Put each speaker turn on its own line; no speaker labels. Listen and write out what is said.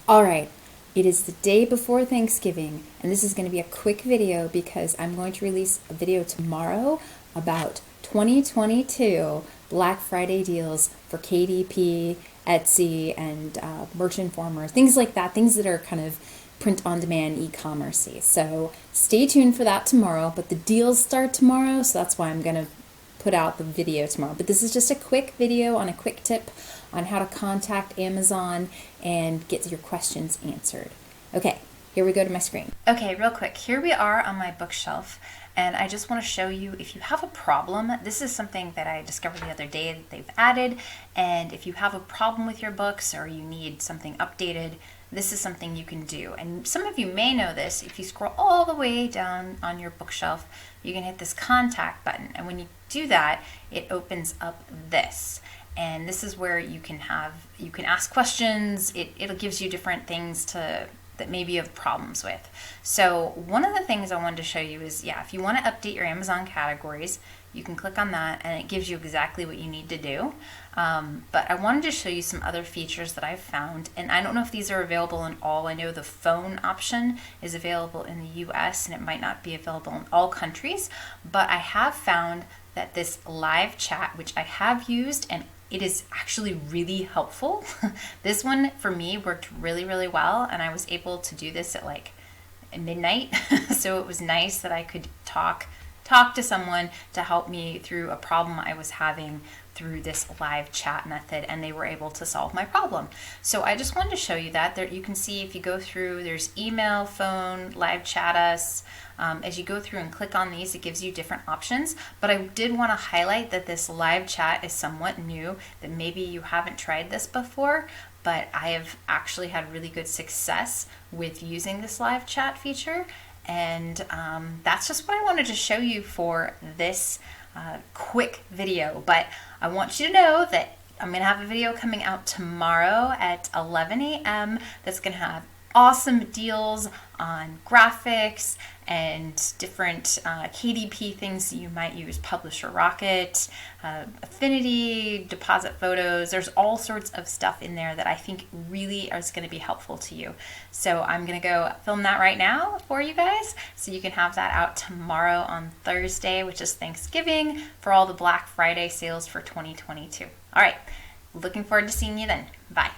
All right, it is the day before Thanksgiving, and this is going to be a quick video because I'm going to release a video tomorrow about 2022 Black Friday deals for KDP, Etsy, and Merchant Informer, things like that, things that are kind of print-on-demand e-commerce-y. So stay tuned for that tomorrow, but the deals start tomorrow, so that's why I'm going to put out the video tomorrow. But this is just a quick video on a quick tip on how to contact Amazon and get your questions answered. Okay, here we go to my screen. Okay, real quick, here we are on my bookshelf, and I just want to show you if you have a problem. This is something that I discovered the other day that they've added, and if you have a problem with your books or you need something updated, this is something you can do. And some of you may know this. If you scroll all the way down on your bookshelf, you can hit this contact button, and when you do that, it opens up this. And this is where you can ask questions. It gives you different things that maybe you have problems with. So one of the things I wanted to show you is, if you want to update your Amazon categories, you can click on that and it gives you exactly what you need to do. But I wanted to show you some other features that I've found, and I don't know if these are available in all. I know the phone option is available in the US and it might not be available in all countries, but I have found that this live chat, which I have used, and it is actually really helpful. This one for me worked really, really well, and I was able to do this at like midnight. So it was nice that I could talk to someone to help me through a problem I was having through this live chat method, and they were able to solve my problem. So I just wanted to show you that. There, you can see if you go through, there's email, phone, live chat us. As you go through and click on these, it gives you different options. But I did want to highlight that this live chat is somewhat new, that maybe you haven't tried this before, but I have actually had really good success with using this live chat feature. And that's just what I wanted to show you for this quick video. But I want you to know that I'm going to have a video coming out tomorrow at 11 a.m. that's going to have awesome deals on graphics and different KDP things that you might use, Publisher Rocket, Affinity, deposit photos. There's all sorts of stuff in there that I think really is going to be helpful to you. So I'm going to go film that right now for you guys so you can have that out tomorrow on Thursday, which is Thanksgiving, for all the Black Friday sales for 2022. All right, looking forward to seeing you then. Bye.